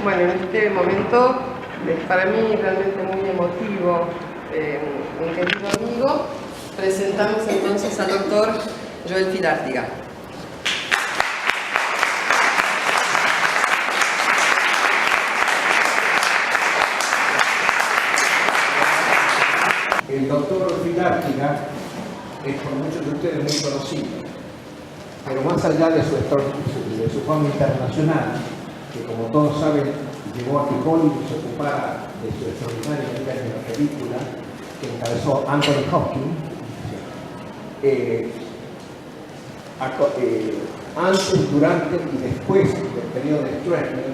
Bueno, en este momento es para mí realmente muy emotivo, un querido amigo. Presentamos entonces al doctor Joel Filártiga. El doctor Filártiga es por muchos de ustedes muy conocido, pero más allá de su fama internacional, que como todos saben llegó a que Hollywood se ocupara de su extraordinaria vida en la película que encabezó Anthony Hopkins, antes, durante y después del periodo de Stroessner,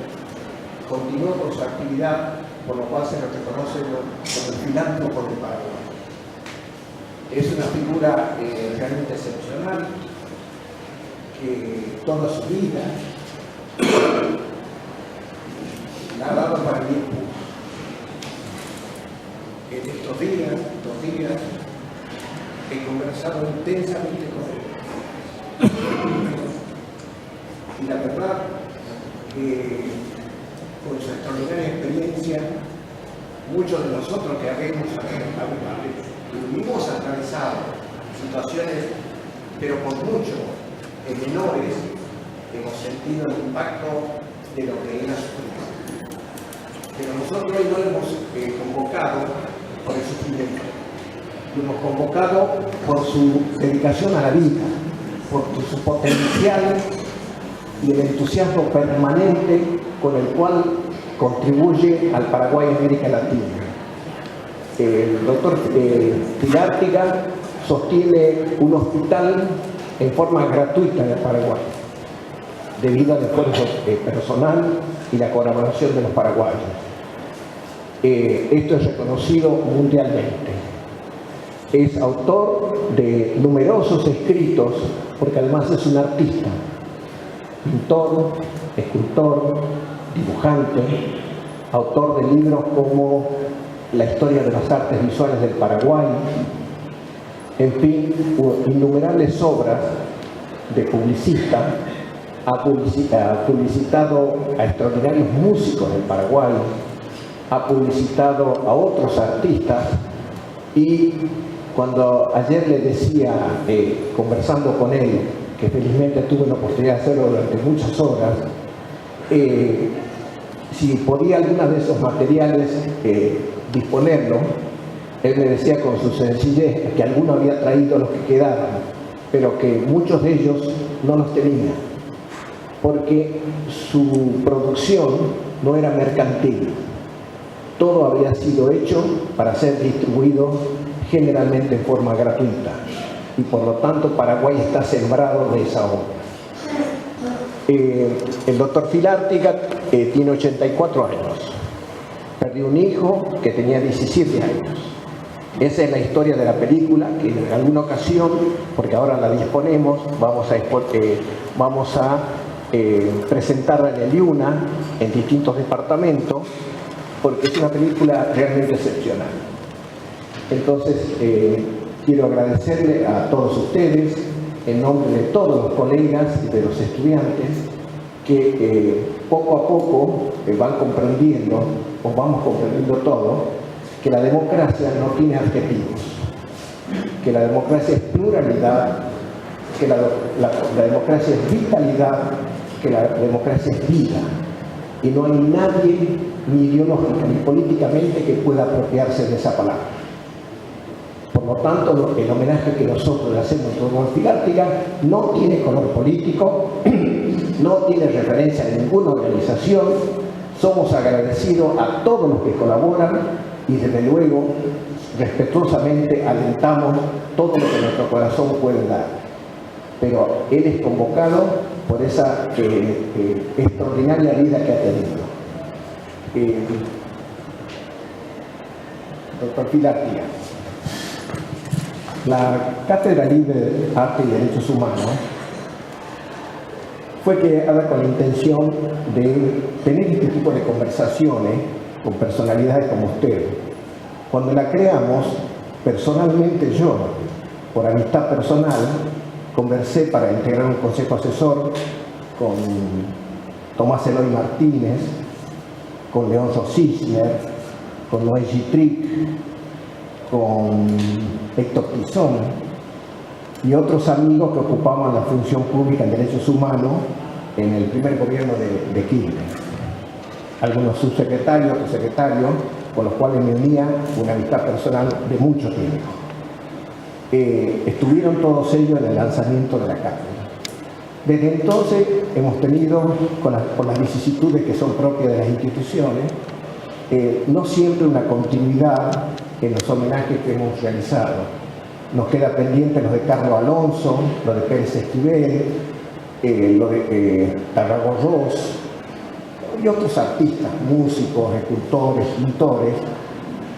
continuó con su actividad, por lo cual se lo reconoce como el filántropo de Paraguay. Es una figura realmente excepcional, que toda su vida la ha dado para el impulso. En estos días, 2 días, he conversado intensamente con él. Y la verdad que con su extraordinaria experiencia, muchos de nosotros que hemos atravesado situaciones, pero por mucho menores, hemos sentido el impacto de lo que él ha sufrido. Pero nosotros hoy no lo hemos convocado por el sufrimiento, lo hemos convocado por su dedicación a la vida, por su potencial y el entusiasmo permanente con el cual contribuye al Paraguay y América Latina. El doctor Filártiga sostiene un hospital en forma gratuita en el Paraguay, debido al esfuerzo personal y la colaboración de los paraguayos. Esto es reconocido mundialmente. Es autor de numerosos escritos, porque además es un artista, pintor, escultor, dibujante, autor de libros como La historia de las artes visuales del Paraguay, en fin, innumerables obras de publicista. Ha publicitado a extraordinarios músicos del Paraguay, ha publicitado a otros artistas, y cuando ayer le decía, conversando con él, que felizmente tuve la oportunidad de hacerlo durante muchas horas, si podía alguna de esos materiales disponerlo, él me decía con su sencillez que alguno había traído los que quedaban, pero que muchos de ellos no los tenía, porque su producción no era mercantil. Todo había sido hecho para ser distribuido generalmente en forma gratuita, y por lo tanto Paraguay está sembrado de esa obra. El doctor Filártiga tiene 84 años. Perdió un hijo que tenía 17 años. Esa es la historia de la película, que en alguna ocasión, porque ahora la disponemos, vamos a presentarla en el IUNA, en distintos departamentos, porque es una película realmente excepcional. Entonces, quiero agradecerle a todos ustedes, en nombre de todos los colegas y de los estudiantes, que poco a poco van comprendiendo, o vamos comprendiendo todo, que la democracia no tiene adjetivos, que la democracia es pluralidad, que la democracia es vitalidad, que la democracia es vida, y no hay nadie, ni ideológica ni políticamente, que pueda apropiarse de esa palabra. Por lo tanto, el homenaje que nosotros le hacemos a Joel Filártiga no tiene color político, no tiene referencia a ninguna organización. Somos agradecidos a todos los que colaboran y desde luego respetuosamente alentamos todo lo que nuestro corazón puede dar. Pero él es convocado por esa extraordinaria vida que ha tenido. Doctor Filártiga, la Cátedra Libre de Arte y Derechos Humanos fue creada con la intención de tener este tipo de conversaciones con personalidades como usted. Cuando la creamos, personalmente yo, por amistad personal, conversé para integrar un consejo asesor con Tomás Eloy Martínez, con Leonzo Cisner, con Noé Gitric, con Héctor Tizón y otros amigos que ocupaban la función pública en derechos humanos en el primer gobierno de Kirchner. Algunos subsecretarios, otros secretarios, con los cuales me unía una amistad personal de mucho tiempo. Estuvieron todos ellos en el lanzamiento de la cátedra. Desde entonces hemos tenido, por las vicisitudes que son propias de las instituciones, no siempre una continuidad en los homenajes que hemos realizado. Nos queda pendiente los de Carlos Alonso, los de Pérez Esquivel, los de Tarragó Ross y otros artistas, músicos, escultores, pintores,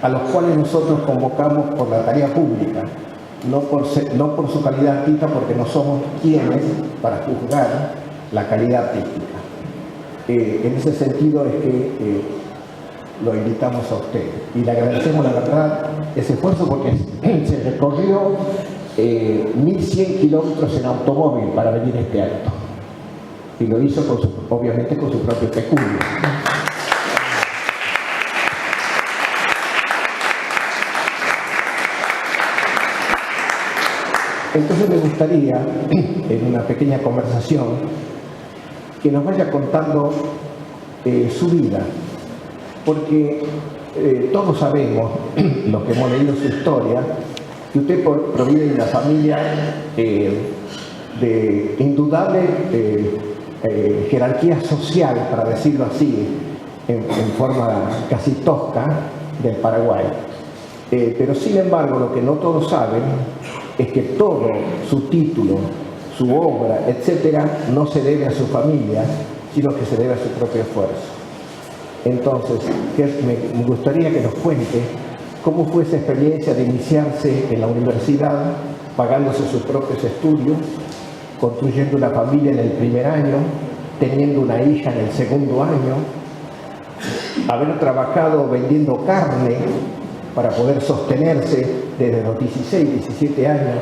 a los cuales nosotros convocamos por la tarea pública, no por su calidad artística, porque no somos quienes para juzgar la calidad artística. En ese sentido es que lo invitamos a usted y le agradecemos la verdad ese esfuerzo, porque se recorrió 1.100 kilómetros en automóvil para venir a este acto y lo hizo obviamente con su propio peculio. Entonces me gustaría, en una pequeña conversación, que nos vaya contando su vida, porque todos sabemos, los que hemos leído su historia, que usted proviene de una familia de indudable jerarquía social, para decirlo así, en forma casi tosca, del Paraguay. Pero sin embargo, lo que no todos saben es que todo su título, su obra, etcétera, no se debe a su familia, sino que se debe a su propio esfuerzo. Entonces, me gustaría que nos cuente cómo fue esa experiencia de iniciarse en la universidad, pagándose sus propios estudios, construyendo una familia en el primer año, teniendo una hija en el segundo año, haber trabajado vendiendo carne para poder sostenerse desde los 16, 17 años.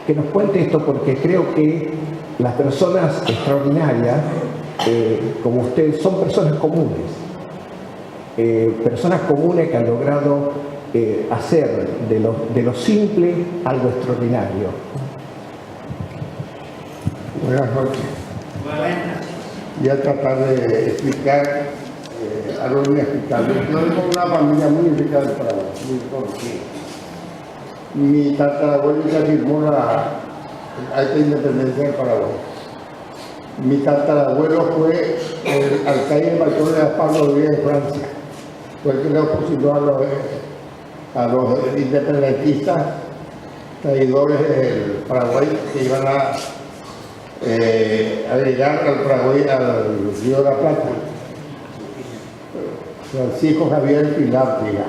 Que nos cuente esto, porque creo que las personas extraordinarias, como usted, son personas comunes. Personas comunes que han logrado hacer de lo simple algo extraordinario. Buenas noches. Voy a tratar de explicar algo muy explicable. Yo vengo de una familia muy rica del Paraguay, muy conocida. Mi tatarabuelita firmó la acta de independencia del Paraguay. Mi tatarabuelo fue el alcaide de Balcón de Pablo Díaz de Francia. Fue el que le opusió a los independentistas traidores del Paraguay que iban a agregar al Paraguay al Río de la Plata. Francisco Javier Pilártiga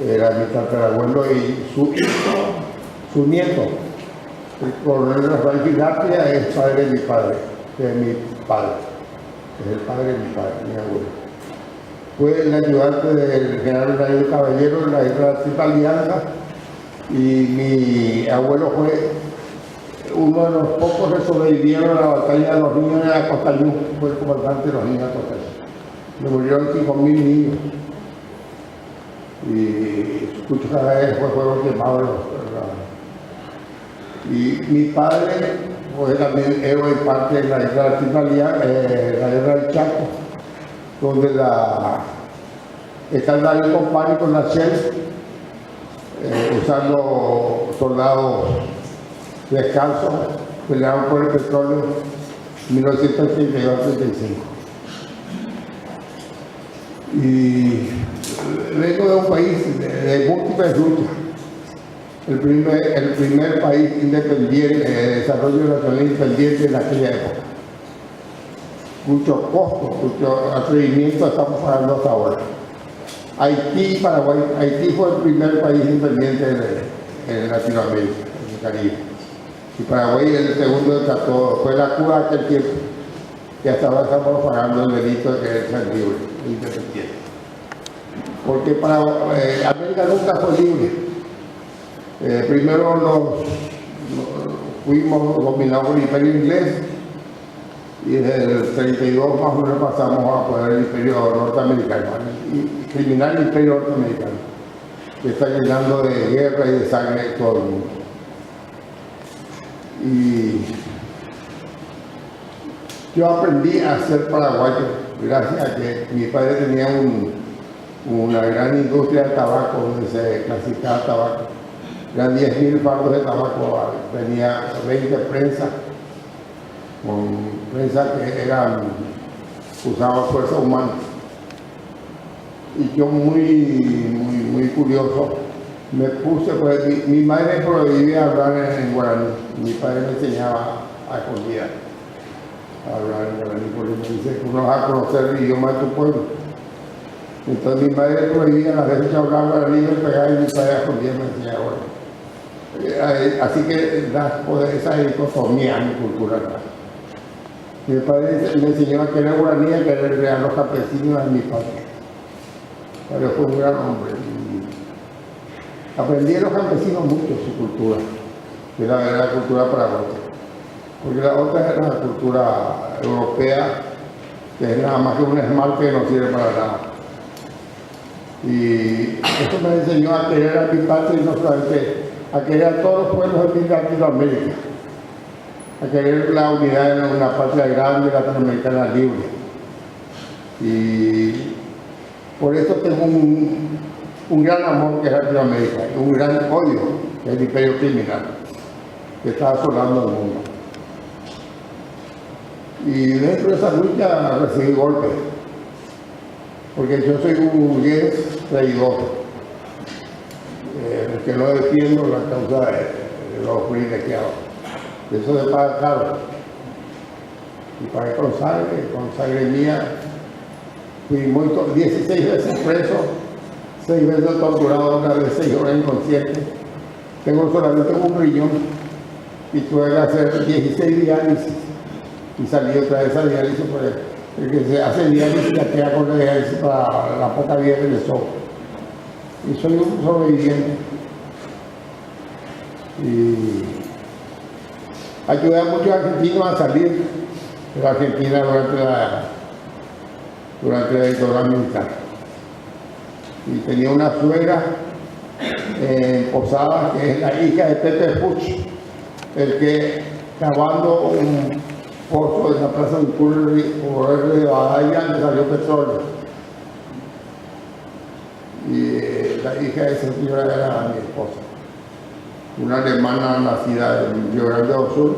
era mi tatarabuelo, y su nieto, el coronel Rafael Pilártiga, es padre de mi padre, es mi padre, es el padre de mi padre, mi abuelo. Fue el ayudante del general Darío Caballero en la guerra de la Triple Alianza, y mi abuelo fue uno de los pocos que sobrevivieron a la batalla de los niños de Acotayú, fue el comandante de los niños de Acotayú. Le murieron 5.000 niños y Cucho Caraez fueron quemados. Y mi padre fue también héroe en parte de la guerra de la Triple Alianza, la guerra del Chaco, donde está el Darío Compani con la Shell, usando soldados descalzos, pelearon por el petróleo en 1932-35. Y vengo de un país de múltiples luchas. El primer país independiente, de desarrollo nacional independiente en aquella época. Muchos costos, mucho atrevimiento estamos pagando hasta ahora. Haití, Paraguay, Haití fue el primer país independiente en Latinoamérica, en el Caribe. Y Paraguay el segundo de todo, fue la Cuba de aquel tiempo. Y hasta ahora estamos pagando el delito de querer ser libre, independiente. Porque América nunca fue libre. Primero fuimos dominados por el Imperio Inglés, Y desde el 32 más o menos pasamos a poner el imperio norteamericano, y criminal imperio norteamericano, que está llenando de guerra y de sangre todo el mundo. Y yo aprendí a ser paraguayo gracias a que mi padre tenía una gran industria de tabaco, donde se clasificaba tabaco. Eran 10.000 fardos de tabaco, tenía 20 prensas, con prensas que usaban fuerza humana. Y yo muy curioso, me puse, pues mi madre prohibía hablar en guaraní, mi padre me enseñaba a escondidas a hablar en guaraní, porque me dice que uno va a conocer el idioma de tu pueblo. Entonces mi madre prohibía las veces que hablaba guaraní, me pegaba, y mi padre a escondidas me enseñaba guaraní. Así que esa dicotomía en mi cultura. Mi padre me enseñó a querer guaraní, a querer a los campesinos de mi padre. Pero fue un gran hombre. Y aprendí de los campesinos mucho su cultura, que era la cultura paraguaya. Porque la otra era la cultura europea, que es nada más que un esmalte que no sirve para nada. Y esto me enseñó a querer a mi patria y no solamente a querer a todos los pueblos de Latinoamérica, a querer la unidad en una patria grande, latinoamericana libre. Y por eso tengo un gran amor que es Latinoamérica, y un gran odio que es el imperio criminal, que está asolando el mundo. Y dentro de esa lucha recibí golpes, porque yo soy un burgués traidor, que no defiendo la causa de los privilegiados. Eso se paga caro. Y pagué con sangre mía. Fui 16 veces preso, 6 veces torturado, una vez 6 horas inconsciente. Tengo solamente un riñón y tuve que hacer 16 diálisis. Y salí otra vez a diálisis, porque el que se hace diálisis ya queda con la diálisis para la poca vida que le sobra. Y soy un sobreviviente. Y ayudé a muchos argentinos a salir de la Argentina durante la dictadura militar. Y tenía una suegra en Posadas, que es la hija de Pepe Puch, el que cavando un pozo en la plaza del Curry de Badalla, le salió petróleo. Y la hija de esa señora era mi esposa, una alemana nacida en Río Grande do Sur,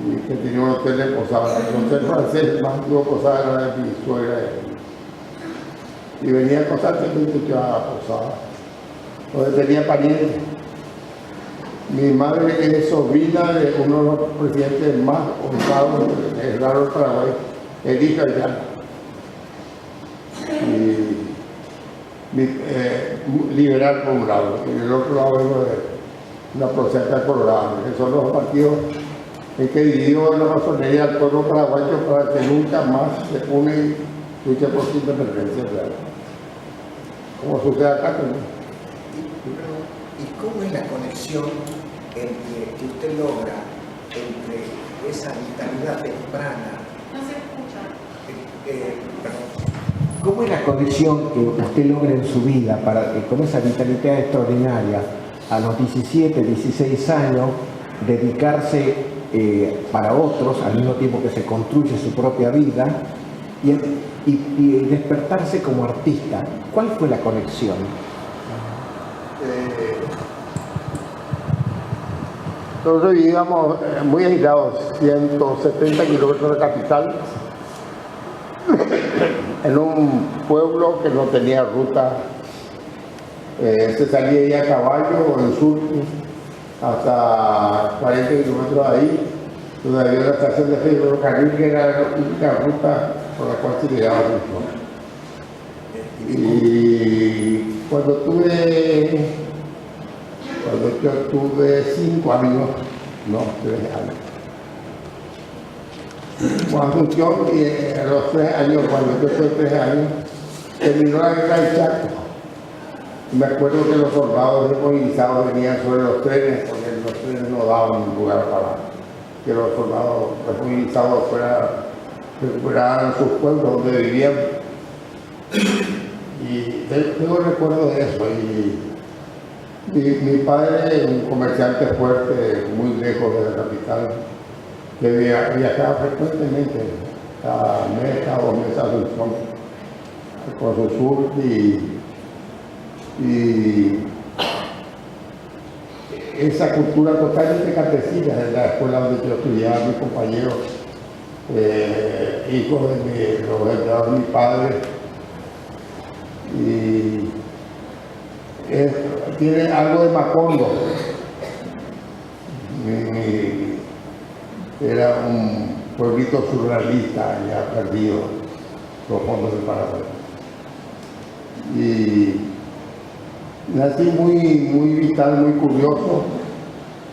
y que tenía un hotel en Posadas. El hotel francés más antiguo Posadas era de mi suegra. Y venía constantemente a Posadas, donde tenía parientes. Mi madre es sobrina de uno de los presidentes más honrados del Raro del Paraguay, Erika Ayala. Liberal por un lado, y del otro lado es la Procenta Colorada, que son los partidos en que dividió la masonería al pueblo paraguayo para que nunca más se une y luche por su independencia real. Como sucede acá también. ¿Y cómo es la conexión que usted logra entre esa vitalidad temprana? No se escucha. ¿Cómo es la conexión que usted logra en su vida para que con esa vitalidad extraordinaria, a los 17, 16 años, dedicarse para otros, al mismo tiempo que se construye su propia vida, y despertarse como artista? ¿Cuál fue la conexión? Nosotros vivíamos muy aislados, 170 kilómetros de capital, en un pueblo que no tenía ruta. Se salía ya a caballo o en surco hasta 40 kilómetros de ahí, donde había una estación de ferrocarril que era la única ruta por la cual se llegaba a Houston. Y cuando yo tuve 5 años, no, 3 años, Asunción, y a los 3 años, cuando yo tuve 3 años, terminó la guerra del Chaco. Me acuerdo que los soldados desmovilizados venían sobre los trenes, porque los trenes no daban lugar para que los soldados movilizados recuperaran sus pueblos donde vivían. Y tengo recuerdo de eso. Y mi padre, un comerciante fuerte, muy lejos de la capital, que viajaba frecuentemente, cada mes, cada 2 meses a Asunción, con su sur, y esa cultura totalmente campesina de la escuela donde yo estudiaba, mis compañeros, hijos de los empleados de mi padre, y tiene algo de Macondo. Era un pueblito surrealista ya perdido, los fondos del Paraguay. Y nací muy vital, muy curioso,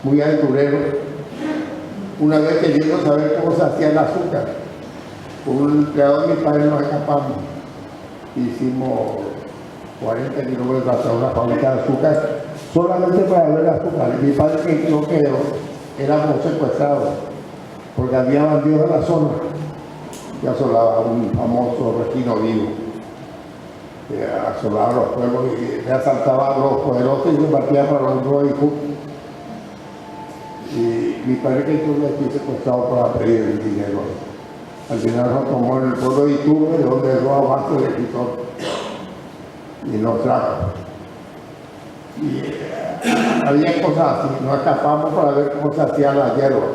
muy aventurero. Una vez queriendo saber cómo se hacía el azúcar, con un empleado de mi padre nos escapamos. Hicimos 40 kilómetros hasta una fábrica de azúcar, solamente para ver azúcar. Mi padre, que yo creo, éramos secuestrados, porque había bandidos en la zona que asolaban un famoso Regino Vivo, que asolaba los pueblos y le asaltaba a los poderosos y se partía para los otros y mi padre, que yo le fui secuestrado para pedir el dinero. Al final nos tomó en el pueblo de Iturbe, donde erró abajo del escritor y nos trajo. Y había cosas así, nos escapamos para ver cómo se hacía la hierba.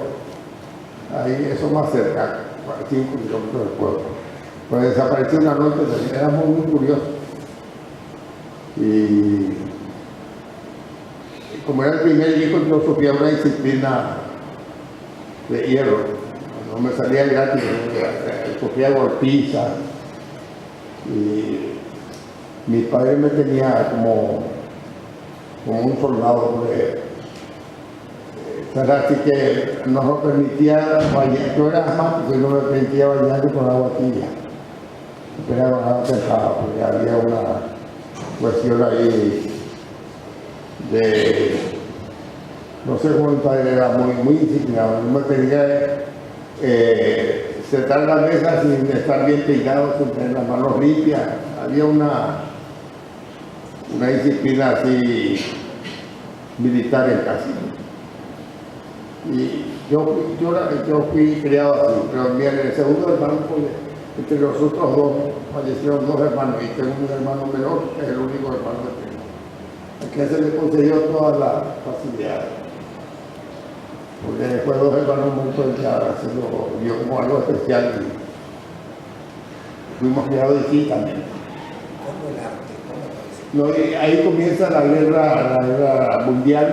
Ahí, eso más cerca, 5 kilómetros del pueblo. Pues desapareció una noche, éramos muy curiosos. Y como era el primer hijo, yo sufría una disciplina de hierro. No me salía gratis, sufría golpizas. Y mi padre me tenía como un soldado, porque así que no nos permitía bañar. Yo era asmático y no me permitía bañarme con agua tibia. Pero con agua templada, porque había una cuestión ahí de, no sé cómo mi padre era muy disciplinado. No me tenía sentar en la mesa sin estar bien peinado, sin tener las manos limpias. Había una disciplina así militar en casa. Y yo fui criado así, pero en el segundo hermano, pues, entre los otros 2 fallecieron 2 hermanos y tengo un hermano menor, que es el único hermano que tengo. A que se le concedió todas las facilidades. Porque después 2 hermanos muertos ya se lo vio como algo especial y fuimos criados aquí también. ¿Cómo el arte? ¿Cómo aparece? No, y ahí comienza la guerra mundial.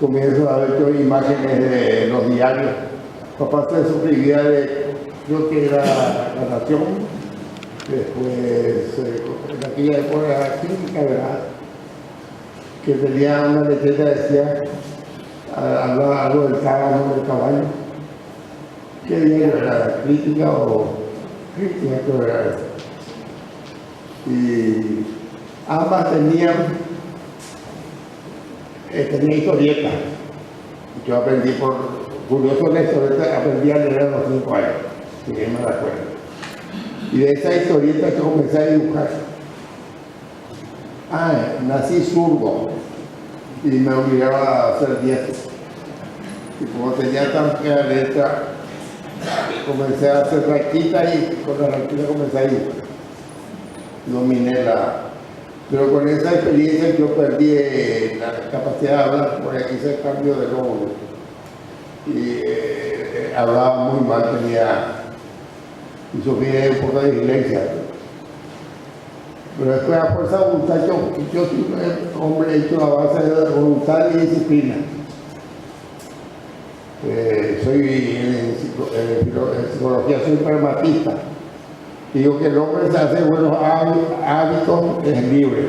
Comienzo a ver yo imágenes de los diarios. Papá se suscribía creo que era La Nación, después en aquella época crítica, ¿verdad? Que tenía una letreta que decía algo del cágano, del caballo. ¿Qué diario era? ¿Crítica o crítica? Creo que era eso. Y ambas tenían historietas. Yo aprendí por curioso de historieta, aprendí a leer a los 5 años, si bien me recuerdo. Y de esa historieta yo comencé a dibujar. Nací zurdo y me obligaba a hacer dietas. Y como tenía tan fea letra, comencé a hacer raquita y con la raquita comencé a dibujar. Dominé pero con esa experiencia yo perdí la capacidad de hablar, porque hice el cambio de lóbulo. Y hablaba muy mal, y sufría un poco de dislexia. Pero después, a fuerza de voluntad, yo soy un hombre hecho a base de voluntad y disciplina. En psicología soy pragmatista. Digo que el hombre se hace buenos hábitos es libre.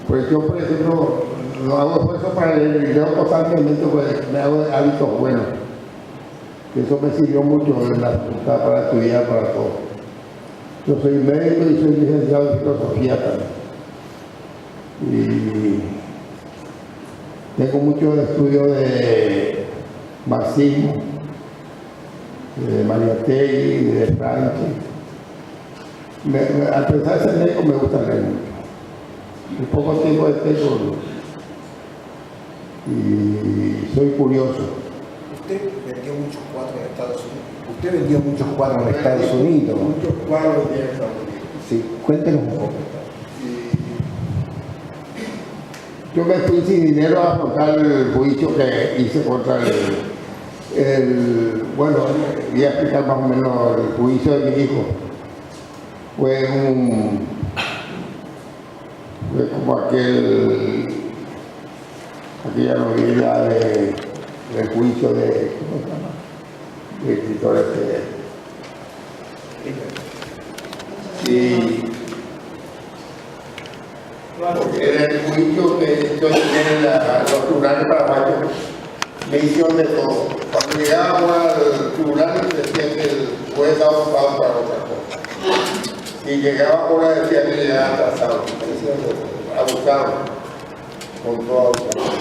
Pues yo, por ejemplo, no hago esfuerzo para leer, leo constantemente, pues me hago hábitos buenos. Eso me sirvió mucho en la facultad para estudiar, para todo. Yo soy médico y soy licenciado en filosofía también. Y tengo mucho de estudio de Massimo, de Mariátegui, de Franchi. A pesar de ser negro, me gusta leer mucho. El poco tiempo que tengo y soy curioso. Usted vendió muchos cuadros en Estados Unidos. Usted vendió muchos cuadros en Estados Unidos. Muchos cuadros en Estados Unidos. Sí, cuéntenos un poco. Yo me fui sin dinero a afrontar el juicio que hice contra bueno, voy a explicar más o menos el juicio de mi hijo. Fue como aquella novela del juicio de, ¿cómo se llama? De escritores y porque era el juicio que entonces tienen los tribunales paraguayos, me hicieron de todo. Cuando llegábamos al tribunal decían que el juez estaba ocupado para otra cosa. Si llegaba ahora decía que llegaba atrasado, abusado, con todo abusado.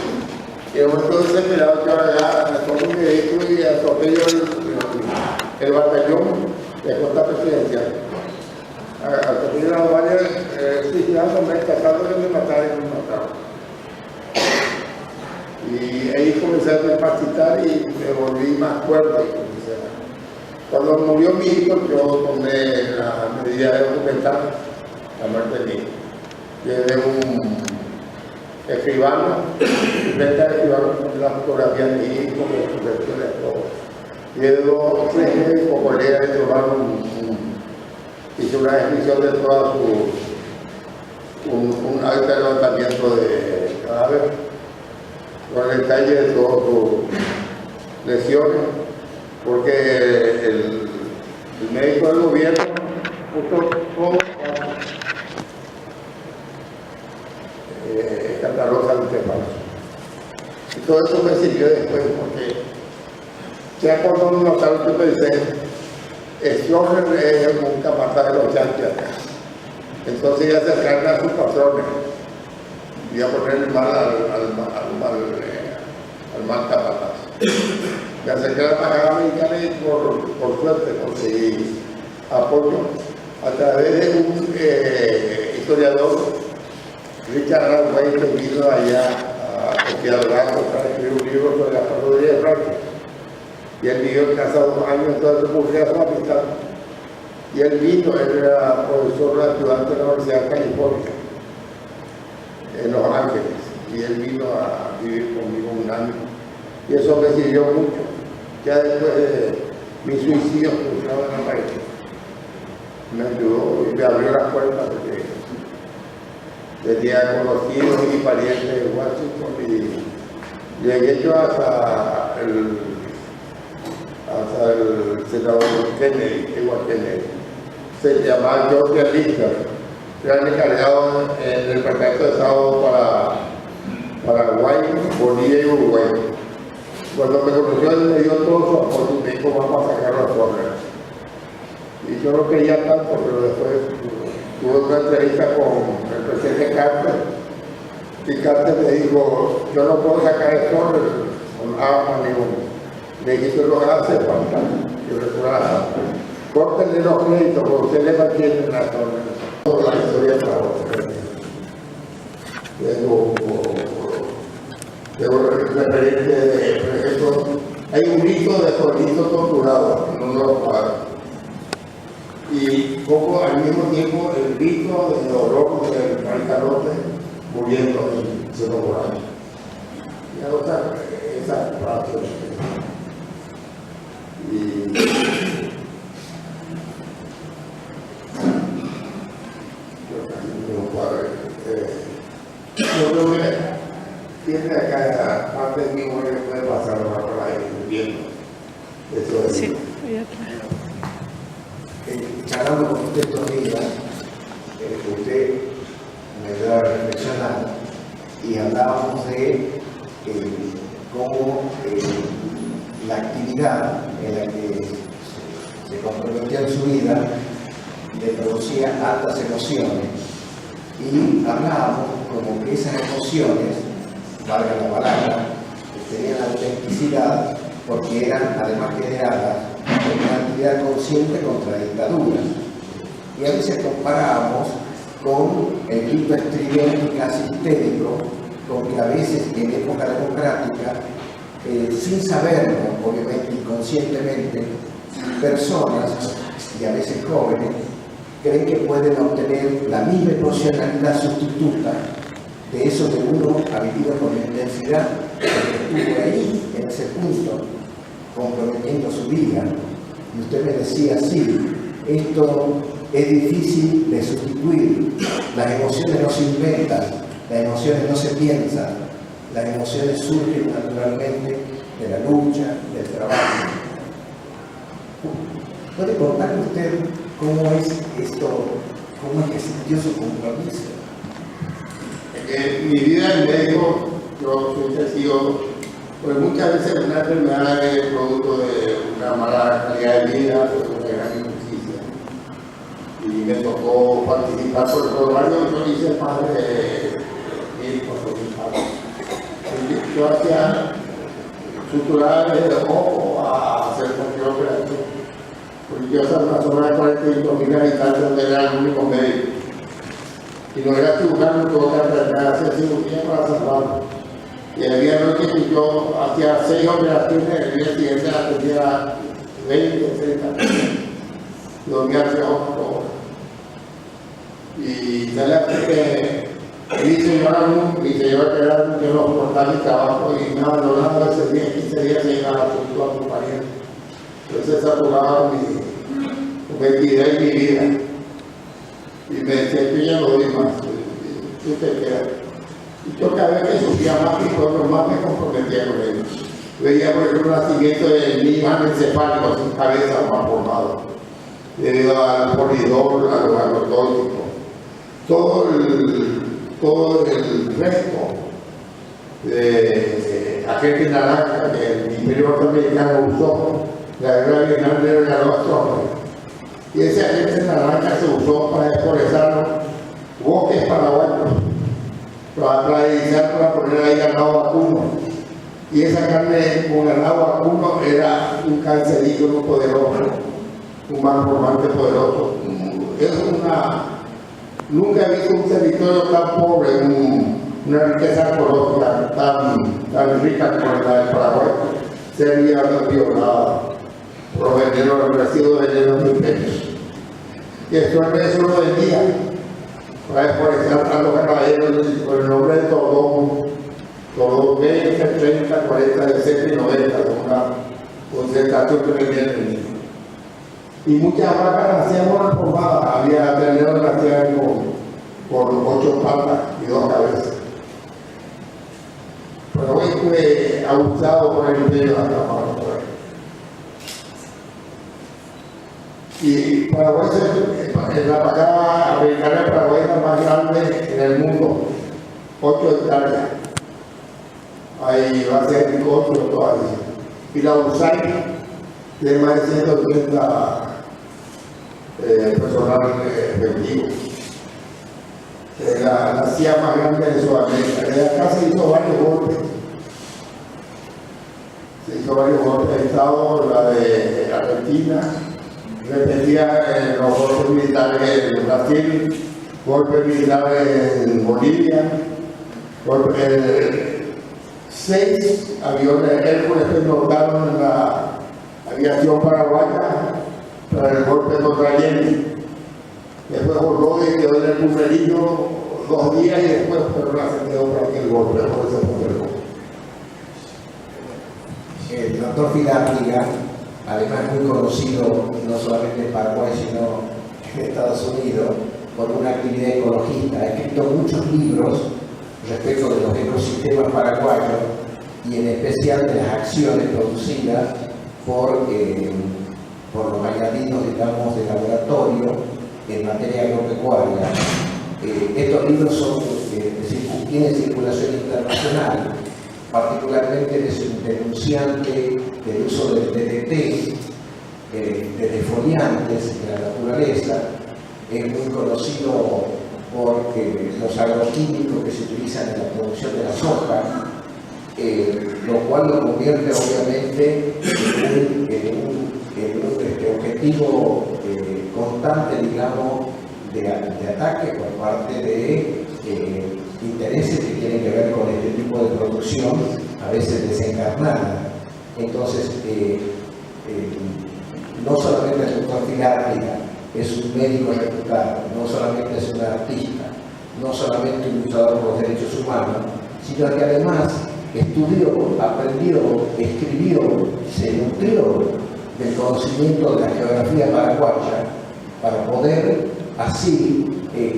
Y en un momento desesperado que ahora ya me tomo un vehículo y atropello el batallón de costa presidencial. Atropello las varias suicidándome, tratando de me matar y me mataron. Y ahí comencé a recapacitar y me volví más cuerdo. Cuando murió mi hijo, yo tomé la medida de documentar la muerte de mi hijo. Llevé un escribano, frente al escribano con la fotografía de mi hijo, con sus versiones, todo. Llevé 3 médicos colegas que hice una descripción de toda un acta de levantamiento de cadáver, con el detalle de todas sus lesiones, porque el médico del gobierno puso todo escandalosamente falso. Y todo eso me sirvió después, porque ya cuando me notaron que pensé, Schorrer es un capataz de los chanchas. Entonces ya se acercaron a sus patrones. Voy a poner mal al mal capataz. Me acerqué a la embajada mexicana y por suerte conseguí apoyo a través de un historiador, Richard Radway, que vino allá a Quedabrazo para escribir un libro sobre la patrullería de Francia. Y él vivió en casa 2 años, entonces busqué a su amistad. Y él vino, él era profesor ayudante de la Universidad de California, en Los Ángeles. Y él vino a vivir conmigo 1 año. Y eso me sirvió mucho. Ya después de mi suicidio frustrado en la país, me ayudó y me abrió las puertas porque tenía conocidos y parientes de Washington y llegué yo hasta el senador Kennedy, Edward Kennedy. Se llamaba George Lister, era el encargado en el Departamento de Estado para Paraguay, Bolivia y Uruguay. Cuando me conoció, él me dio todo su apoyo y me dijo, vamos a sacarlo a Schorrer. Y yo no quería tanto, pero después tuve una entrevista con el presidente Carter, y Carter me dijo, yo no puedo sacar a Schorrer con armas ni un. Le dije, lo que hace falta. Yo recuerdo, córtenle los créditos, porque usted le mantiene la zona. Toda la historia de trabajo. Tengo referente de, por ejemplo, hay un grito de Juanito torturado en uno de los cuadros. Y poco al mismo tiempo el grito de dolor del Maricalote muriendo en Cerro Morales. Ya no está esa parte. Y yo creo que tiene acá parte de mí que puede pasar por ahí viendo eso de Sí, charlando con usted estos días, usted me estaba reflexionando y hablábamos de cómo la actividad en la que se comprometía en su vida le producía altas emociones y hablábamos como que esas emociones, valga la palabra, tenían autenticidad porque eran además generadas por una actividad consciente contra dictaduras. Y a veces comparábamos con el grito estridente y casi histérico, con que a veces en época democrática, sin saberlo, obviamente inconscientemente, personas, y a veces jóvenes, creen que pueden obtener la misma emocionalidad sustituta de eso que uno ha vivido con intensidad, porque estuvo ahí, en ese punto, comprometiendo su vida. Y usted me decía, sí, esto es difícil de sustituir. Las emociones no se inventan, las emociones no se piensan, las emociones surgen naturalmente de la lucha, del trabajo. ¿Puede contarme usted cómo es esto, cómo es que sintió su compromiso? En mi vida de médico, yo soy testigo, pues muchas veces una enfermedad es producto de una mala calidad de vida, de una gran injusticia. Y me tocó participar por el programa, yo hice padre de médicos con mis padres. Yo hacía suturar desde ojo a hacer cualquier operación. Porque yo estaba en una zona de 45.000 habitantes donde era el único médico. Y no era cirujano, todo que aprender a hacer cirugía para salvarlo. Y había noches que yo hacía 6 operaciones, el día siguiente atendía 20, 30. Y dormía 3 horas. Y se le hace que mi señora que era que nos cortaba mi trabajo y me abandonaba ese día, 15 días se iba a su acompañar. Entonces saturaba mi vida y mi vida. Y me decía, yo ya no doy más, tú te quedas. Y yo cada vez que sufría más y cuando más me comprometía con ellos. Veía, por ejemplo, el nacimiento de mi hija encefálico sin cabeza más formado, debido al polidor, a los agrotóxicos. Todo el resto de agente naranja que el Imperio Norteamericano usó, la guerra de Vietnam le regaló a Trump. Y ese agente naranja se usó para desforestar bosques paraguayos, para dedicar, para poner ahí ganado vacuno. Y esa carne con ganado vacuno era un cancerígeno poderoso, un malformante poderoso. Nunca he visto un territorio tan pobre, una riqueza ecológica tan rica como la del Paraguay, ser violada por los residuos de veneno de imperios. Y eso lo vendía para desforestar a los ganaderos con el nombre de Tordón 20, 30, 40, 60 y 90, con una concentración que vendían en el. Y muchas vacas nacían mal formadas, había terneros que nacían con 8 patas y 2 cabezas. Pero hoy fue abusado por el imperio de la Cámara. Y Paraguay, la vaca americana de Paraguay es la más grande en el mundo, 8 hectáreas. Hay base de agricultura todavía. Y la USAID tiene más de 130 personal efectivo. La CIA más grande de Sudamérica. De acá se hizo varios golpes. De Estado, la de Argentina, repetía los golpes militares en Brasil, golpes militares en Bolivia, 6 aviones Hércules que notaron en la aviación paraguaya para el golpe contra Allende. Después voló y quedó en el Pumerillo 2 días y después fueron ascendidos para aquel golpe, por ese poder. El doctor Filártiga, además muy conocido no solamente en Paraguay, sino en Estados Unidos, por una actividad ecologista, ha escrito muchos libros respecto de los ecosistemas paraguayos y en especial de las acciones producidas por los bailarines, digamos, de laboratorio en materia agropecuaria. Estos libros tienen circulación internacional, particularmente denunciante del uso del DDT, de defoliantes en la naturaleza. Es muy conocido por los agroquímicos que se utilizan en la producción de la soja, lo cual lo convierte obviamente en un objetivo constante, digamos, de ataque por parte de intereses que tienen que ver con este tipo de producción, a veces desencarnada. Entonces, no solamente el doctor Filártica es un médico reputado, no solamente es un artista, no solamente un luchador por los derechos humanos, sino que además estudió, aprendió, escribió, se nutrió del conocimiento de la geografía paraguaya para poder así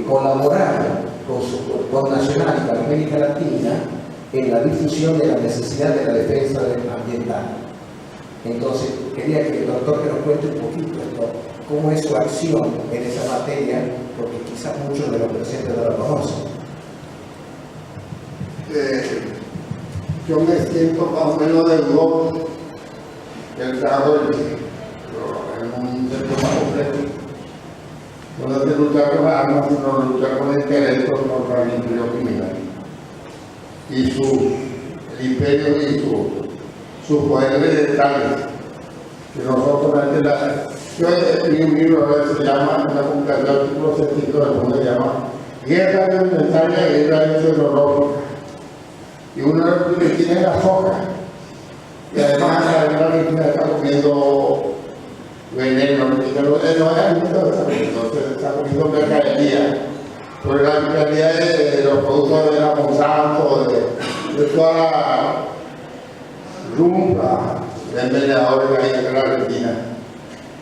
colaborar con su Nacional y con América Latina en la difusión de la necesidad de la defensa ambiental. Entonces, quería que el doctor que nos cuente un poquito esto, cómo es su acción en esa materia, porque quizás muchos de los presentes no lo conocen. Yo me siento más o menos deudor del trabajo en un centro más complejo. No es de luchar con las armas, sino de luchar con el intelecto contra el imperio criminal. Y el imperio y sus poderes tales que nosotros yo escribí un libro que se llama, una publicación de artículos científicos del mundo, se llama Guerra Alimentaria y Guerra Entomológica. Y uno de los que tiene la soja, y además la guerra alimentaria está comiendo veneno, se está comiendo mercadería, por la mercadería de los productos de la Monsanto, de toda la rumba de envenenadores que hay en la Argentina.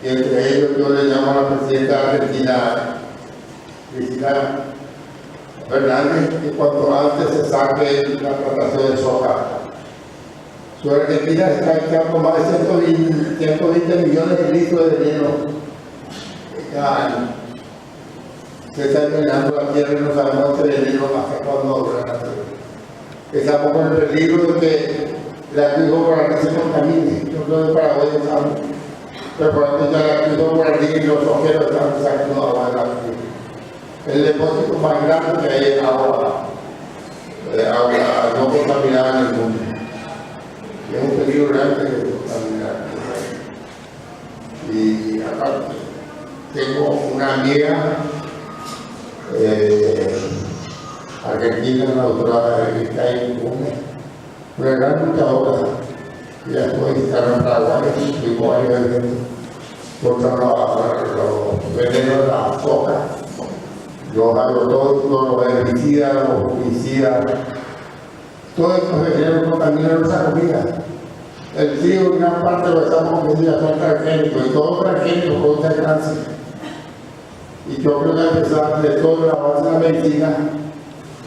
Y entre ellos yo le llamo a la presidenta de Argentina, Cristina Fernández, que cuanto antes se saque la plantación de soja. Su Argentina está echando más de 120 millones de litros de veneno cada año. Se está envenenando la tierra y no sabemos este veneno hasta cuándo durará. Estamos con el peligro de que el acuífero guaraní se contamine. Yo creo que Paraguay estamos preparando ya el acuífero guaraní y los ojeros están sacando agua del acuífero. El depósito más grande que hay es agua no contaminada en el mundo. Es un peligro realmente de contaminar. Y aparte, tengo una amiga argentina, una doctora que está en una gran luchadora. Ella estuvo visitando en Paraguay, fuimos a nivel contra los venenos de la soja, los agrotóxicos, los herbicidas, los fungicidas. Todos estos venenos contaminan nuestra comida. El trigo, en gran parte lo estamos comiendo son transgénicos, y todo transgénico produce cáncer. Y yo creo que a pesar de todo el avance de la medicina,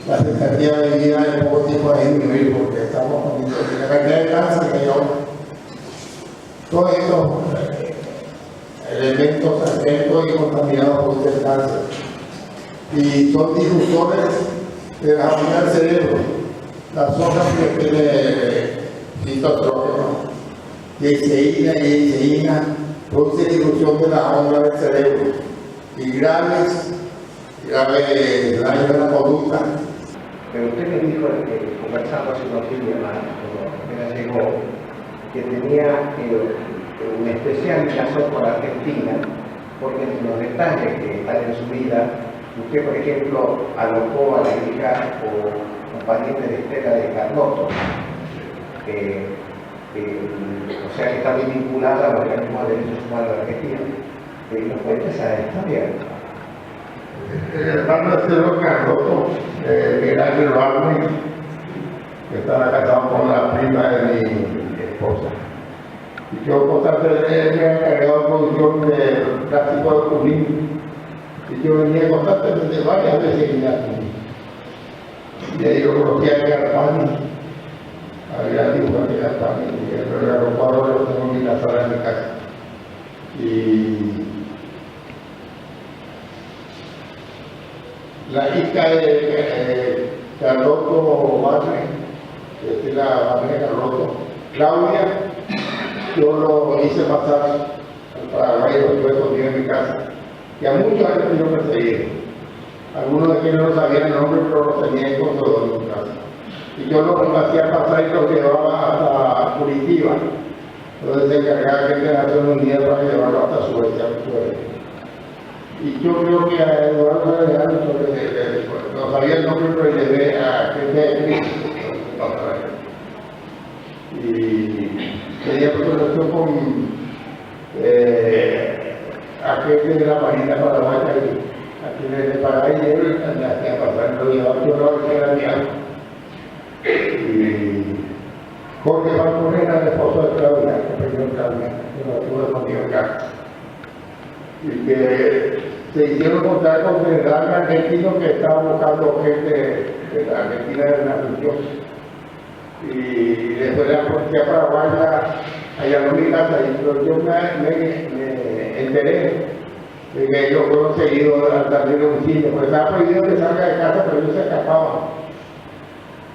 la expectativa de vida en poco tiempo va a disminuir, porque estamos comiendo la cantidad de cáncer que hay ahora. Todos estos elementos transgénicos y contaminados producen cáncer. Y son disruptores de la unidad del cerebro. Las hojas que tiene fitotrógeno, yeseína produce disrupción de la onda del cerebro y graves daños de la conducta. Pero usted me dijo que conversando hace unos días más, cuando apenas llegó, que tenía una especial relación con Argentina, porque en los detalles que están en su vida, usted, por ejemplo, alojó a la hija o pariente de Estela de Carlotto, o sea que está muy vinculada al organismo de derechos humanos de Argentina. ¿Nos cuenta esa historia? El hermano de Estela Carlotto, era el Barney, que estaba casado con la prima de mi esposa. Y yo constantemente me encargado de producción de plástico de Junín. Y yo venía constantemente varias veces en la Junín. Y ahí yo conocía a Garpani, había dibujante de Garpani, y el aeropuerto lo tengo en la sala de mi casa. Y la hija de Carlotto Barney, que es la madre de Carlotto, Claudia, yo lo hice pasar al Paraguay y lo estuve conmigo en mi casa. Y a muchos años yo perseguí. Algunos de quienes no sabían el nombre, pero lo tenía en control de mi casa. Y yo lo hacía pasar y lo llevaba hasta Curitiba. Entonces se encargaba que te hacer un día para llevarlo hasta Suecia. Y yo creo que a Eduardo Alejandro no sabía el nombre, pero le llevé a gente de Cristo. Y tenía protección con a gente de la Marina Paraguaya a quienes le pagaba y él le hacía pasar, lo llevaba yo no que era mi alma. Y Jorge Marcos era el esposo de Claudia, que perdió Claudia, que lo tuvo conmigo en casa. Y que se hicieron contar con general argentino que estaba buscando gente de la Argentina de la región. Y después la policía paraguaya allanó mi casa y yo me enteré de que ellos fueron seguidos al salir de un sitio, pues estaba prohibido que salga de casa, pero ellos se escapaban.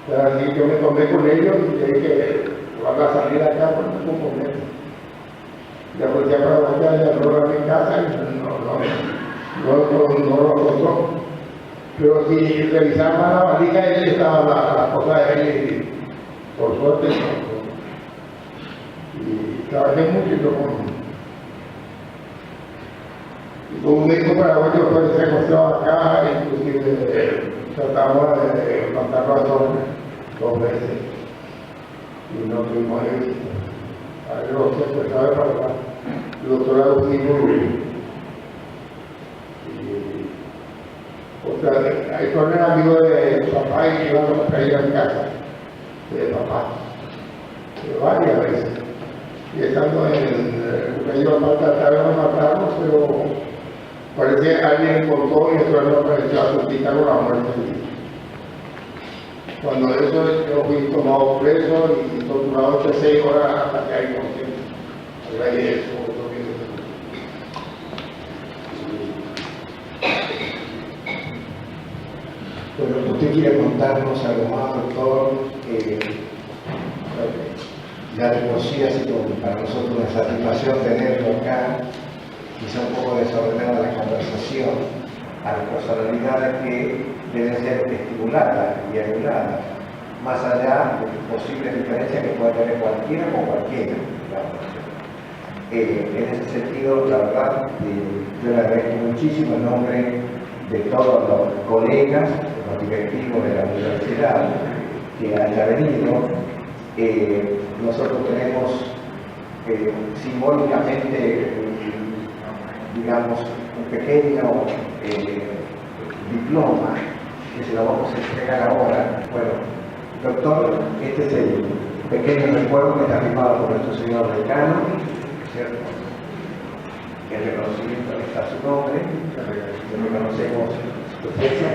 Así yo me tomé con ellos y le dije, van a salir acá, pues no puedo comer. La policía paraguaya llamó a mi casa y no lo encontró. Pero si revisaba la valija, él estaba la cosa de él y por suerte no. Y trabajé mucho con un médico paraguayo fue secuestrado acá, inclusive tratamos de mandarlo a dos veces y no tuvimos éxito. A lo secuestrado de Paraguay, el doctor Agustín Rubio. Ahí fueron amigos de papá y íbamos a traer a mi casa de papá, varias veces. Y estando ellos trataron de matarnos, pero parece que alguien encontró y eso no apareció a suplicar la muerte. Cuando eso yo fui tomado preso y torturado 6 horas hasta que hay conciencia. Bueno, ¿usted quiere contarnos algo más, doctor? Ya de por sí, así como para nosotros una satisfacción tenerlo acá, quizá un poco desordenada la conversación, a las personalidades que deben ser estimuladas y anuladas, más allá de posibles diferencias que pueda tener cualquiera con cualquiera. En ese sentido, la verdad, yo le agradezco muchísimo en nombre de todos los colegas, los directivos de la universidad que haya venido. Nosotros tenemos simbólicamente, digamos, un pequeño diploma que se lo vamos a entregar ahora. Bueno, doctor, este es el pequeño recuerdo que está firmado por nuestro señor decano, ¿cierto? El reconocimiento está a su nombre, le reconocemos su presencia,